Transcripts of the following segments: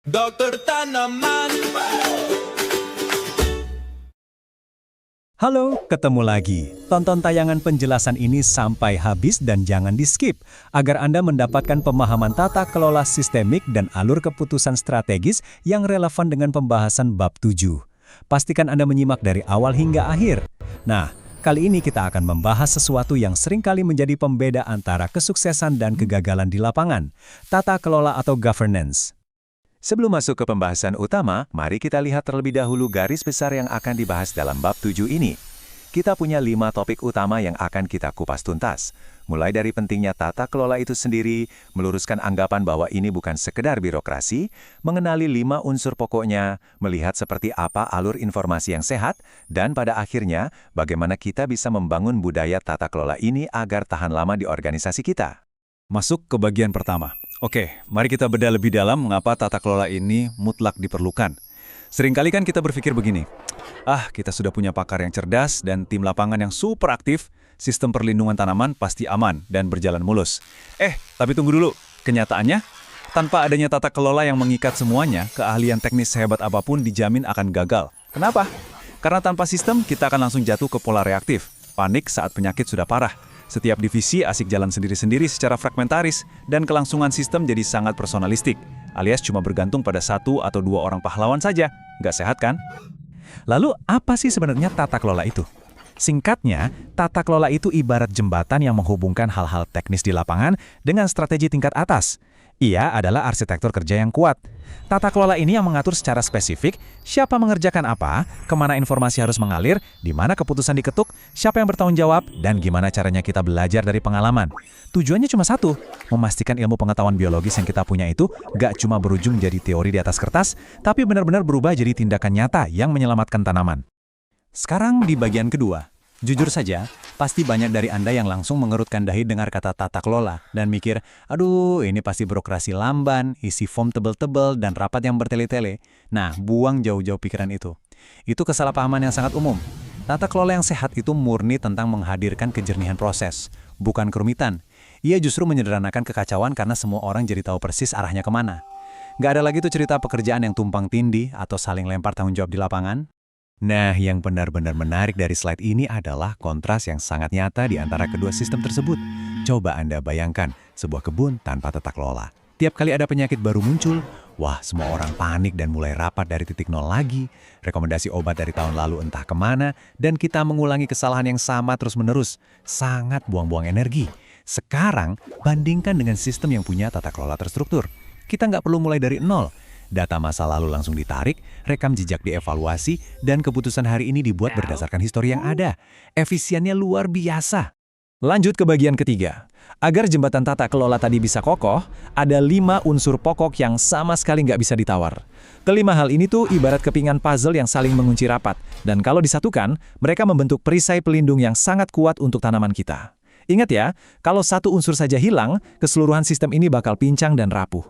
Dokter Tanaman. Halo, ketemu lagi. Tonton tayangan penjelasan ini sampai habis dan jangan di-skip, agar Anda mendapatkan pemahaman tata kelola sistemik dan alur keputusan strategis yang relevan dengan pembahasan bab 7. Pastikan Anda menyimak dari awal hingga akhir. Nah, kali ini kita akan membahas sesuatu yang seringkali menjadi pembeda antara kesuksesan dan kegagalan di lapangan, tata kelola atau governance. Sebelum masuk ke pembahasan utama, mari kita lihat terlebih dahulu garis besar yang akan dibahas dalam bab 7 ini. Kita punya 5 topik utama yang akan kita kupas tuntas. Mulai dari pentingnya tata kelola itu sendiri, meluruskan anggapan bahwa ini bukan sekedar birokrasi, mengenali 5 unsur pokoknya, melihat seperti apa alur informasi yang sehat, dan pada akhirnya, bagaimana kita bisa membangun budaya tata kelola ini agar tahan lama di organisasi kita. Masuk ke bagian pertama. Oke, mari kita bedah lebih dalam mengapa tata kelola ini mutlak diperlukan. Seringkali kan kita berpikir begini, kita sudah punya pakar yang cerdas dan tim lapangan yang super aktif, sistem perlindungan tanaman pasti aman dan berjalan mulus. Tapi tunggu dulu, kenyataannya, tanpa adanya tata kelola yang mengikat semuanya, keahlian teknis sehebat apapun dijamin akan gagal. Kenapa? Karena tanpa sistem, kita akan langsung jatuh ke pola reaktif, panik saat penyakit sudah parah. Setiap divisi asik jalan sendiri-sendiri secara fragmentaris, dan kelangsungan sistem jadi sangat personalistik, alias cuma bergantung pada 1 atau 2 orang pahlawan saja. Nggak sehat kan? Lalu apa sih sebenarnya tata kelola itu? Singkatnya, tata kelola itu ibarat jembatan yang menghubungkan hal-hal teknis di lapangan dengan strategi tingkat atas. Ia adalah arsitektur kerja yang kuat. Tata kelola ini yang mengatur secara spesifik siapa mengerjakan apa, kemana informasi harus mengalir, di mana keputusan diketuk, siapa yang bertanggung jawab, dan gimana caranya kita belajar dari pengalaman. Tujuannya cuma satu, memastikan ilmu pengetahuan biologis yang kita punya itu gak cuma berujung jadi teori di atas kertas, tapi benar-benar berubah jadi tindakan nyata yang menyelamatkan tanaman. Sekarang di bagian kedua. Jujur saja, pasti banyak dari Anda yang langsung mengerutkan dahi dengar kata tata kelola dan mikir, aduh ini pasti birokrasi lamban, isi form tebel-tebel, dan rapat yang bertele-tele. Nah, buang jauh-jauh pikiran itu. Itu kesalahpahaman yang sangat umum. Tata kelola yang sehat itu murni tentang menghadirkan kejernihan proses, bukan kerumitan. Ia justru menyederhanakan kekacauan karena semua orang jadi tahu persis arahnya kemana. Nggak ada lagi tuh cerita pekerjaan yang tumpang tindih atau saling lempar tanggung jawab di lapangan. Nah, yang benar-benar menarik dari slide ini adalah kontras yang sangat nyata di antara kedua sistem tersebut. Coba Anda bayangkan sebuah kebun tanpa tata kelola. Tiap kali ada penyakit baru muncul, semua orang panik dan mulai rapat dari titik nol lagi. Rekomendasi obat dari tahun lalu entah kemana, dan kita mengulangi kesalahan yang sama terus-menerus. Sangat buang-buang energi. Sekarang, bandingkan dengan sistem yang punya tata kelola terstruktur. Kita nggak perlu mulai dari nol. Data masa lalu langsung ditarik, rekam jejak dievaluasi, dan keputusan hari ini dibuat berdasarkan histori yang ada. Efisiennya luar biasa. Lanjut ke bagian ketiga. Agar jembatan tata kelola tadi bisa kokoh, ada 5 unsur pokok yang sama sekali nggak bisa ditawar. Kelima hal ini tuh ibarat kepingan puzzle yang saling mengunci rapat, dan kalau disatukan, mereka membentuk perisai pelindung yang sangat kuat untuk tanaman kita. Ingat ya, kalau satu unsur saja hilang, keseluruhan sistem ini bakal pincang dan rapuh.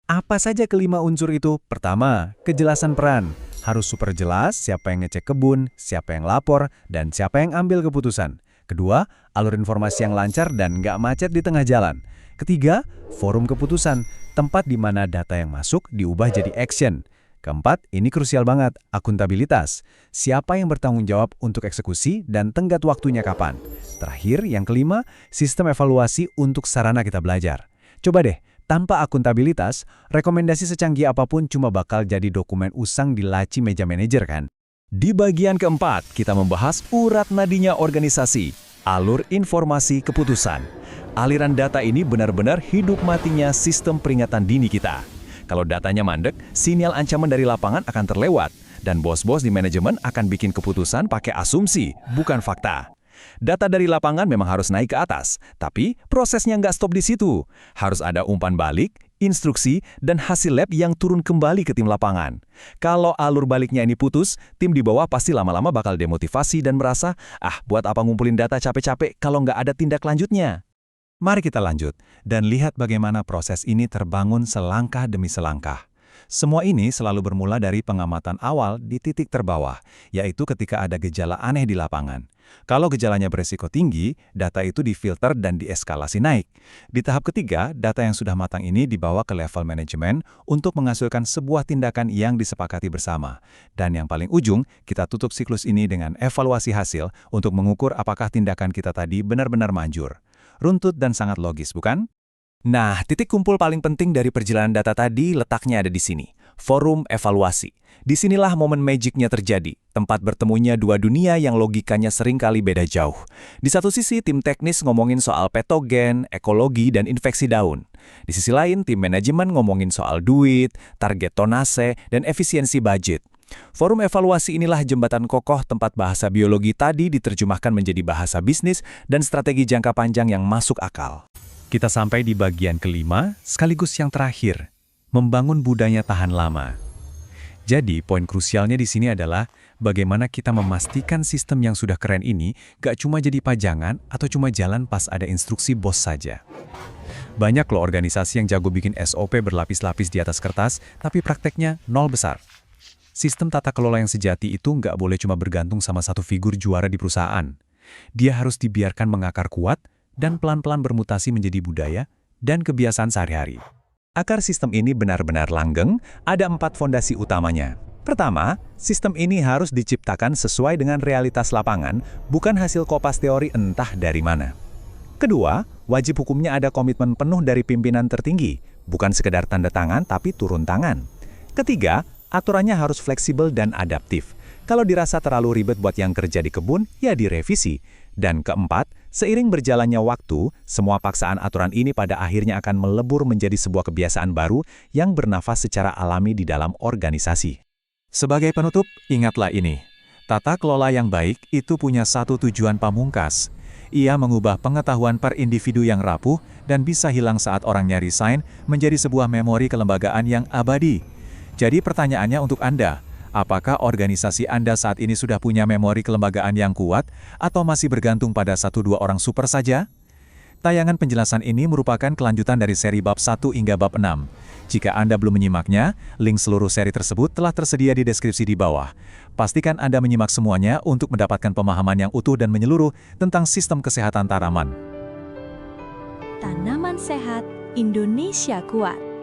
Apa saja kelima unsur itu? Pertama, kejelasan peran. Harus super jelas siapa yang ngecek kebun, siapa yang lapor, dan siapa yang ambil keputusan. Kedua, alur informasi yang lancar dan nggak macet di tengah jalan. Ketiga, forum keputusan, tempat di mana data yang masuk diubah jadi action. Keempat, ini krusial banget, akuntabilitas. Siapa yang bertanggung jawab untuk eksekusi dan tenggat waktunya kapan. Terakhir, yang kelima, sistem evaluasi untuk sarana kita belajar. Coba deh, tanpa akuntabilitas, rekomendasi secanggih apapun cuma bakal jadi dokumen usang di laci meja manajer kan? Di bagian keempat, kita membahas urat nadinya organisasi, alur informasi keputusan. Aliran data ini benar-benar hidup matinya sistem peringatan dini kita. Kalau datanya mandek, sinyal ancaman dari lapangan akan terlewat, dan bos-bos di manajemen akan bikin keputusan pakai asumsi, bukan fakta. Data dari lapangan memang harus naik ke atas, tapi prosesnya nggak stop di situ. Harus ada umpan balik, instruksi, dan hasil lab yang turun kembali ke tim lapangan. Kalau alur baliknya ini putus, tim di bawah pasti lama-lama bakal demotivasi dan merasa, buat apa ngumpulin data capek-capek kalau nggak ada tindak lanjutnya. Mari kita lanjut, dan lihat bagaimana proses ini terbangun selangkah demi selangkah. Semua ini selalu bermula dari pengamatan awal di titik terbawah, yaitu ketika ada gejala aneh di lapangan. Kalau gejalanya beresiko tinggi, data itu difilter dan dieskalasi naik. Di tahap ketiga, data yang sudah matang ini dibawa ke level manajemen untuk menghasilkan sebuah tindakan yang disepakati bersama. Dan yang paling ujung, kita tutup siklus ini dengan evaluasi hasil untuk mengukur apakah tindakan kita tadi benar-benar manjur. Runtut dan sangat logis, bukan? Nah, titik kumpul paling penting dari perjalanan data tadi letaknya ada di sini. Forum evaluasi. Disinilah momen magicnya terjadi, tempat bertemunya dua dunia yang logikanya seringkali beda jauh. Di satu sisi, tim teknis ngomongin soal patogen, ekologi, dan infeksi daun. Di sisi lain, tim manajemen ngomongin soal duit, target tonase, dan efisiensi budget. Forum evaluasi inilah jembatan kokoh tempat bahasa biologi tadi diterjemahkan menjadi bahasa bisnis dan strategi jangka panjang yang masuk akal. Kita sampai di bagian kelima, sekaligus yang terakhir, membangun budaya tahan lama. Jadi, poin krusialnya di sini adalah bagaimana kita memastikan sistem yang sudah keren ini gak cuma jadi pajangan atau cuma jalan pas ada instruksi bos saja. Banyak loh organisasi yang jago bikin SOP berlapis-lapis di atas kertas, tapi prakteknya nol besar. Sistem tata kelola yang sejati itu nggak boleh cuma bergantung sama satu figur juara di perusahaan. Dia harus dibiarkan mengakar kuat dan pelan-pelan bermutasi menjadi budaya dan kebiasaan sehari-hari. Akar sistem ini benar-benar langgeng, ada 4 fondasi utamanya. Pertama, sistem ini harus diciptakan sesuai dengan realitas lapangan, bukan hasil kopas teori entah dari mana. Kedua, wajib hukumnya ada komitmen penuh dari pimpinan tertinggi, bukan sekedar tanda tangan tapi turun tangan. Ketiga, aturannya harus fleksibel dan adaptif. Kalau dirasa terlalu ribet buat yang kerja di kebun, ya direvisi. Dan keempat, seiring berjalannya waktu, semua paksaan aturan ini pada akhirnya akan melebur menjadi sebuah kebiasaan baru yang bernafas secara alami di dalam organisasi. Sebagai penutup, ingatlah ini. Tata kelola yang baik itu punya satu tujuan pamungkas. Ia mengubah pengetahuan per individu yang rapuh dan bisa hilang saat orangnya resign menjadi sebuah memori kelembagaan yang abadi. Jadi pertanyaannya untuk Anda, apakah organisasi Anda saat ini sudah punya memori kelembagaan yang kuat atau masih bergantung pada 1-2 orang super saja? Tayangan penjelasan ini merupakan kelanjutan dari seri bab 1 hingga bab 6. Jika Anda belum menyimaknya, link seluruh seri tersebut telah tersedia di deskripsi di bawah. Pastikan Anda menyimak semuanya untuk mendapatkan pemahaman yang utuh dan menyeluruh tentang sistem kesehatan tanaman. Tanaman sehat, Indonesia kuat.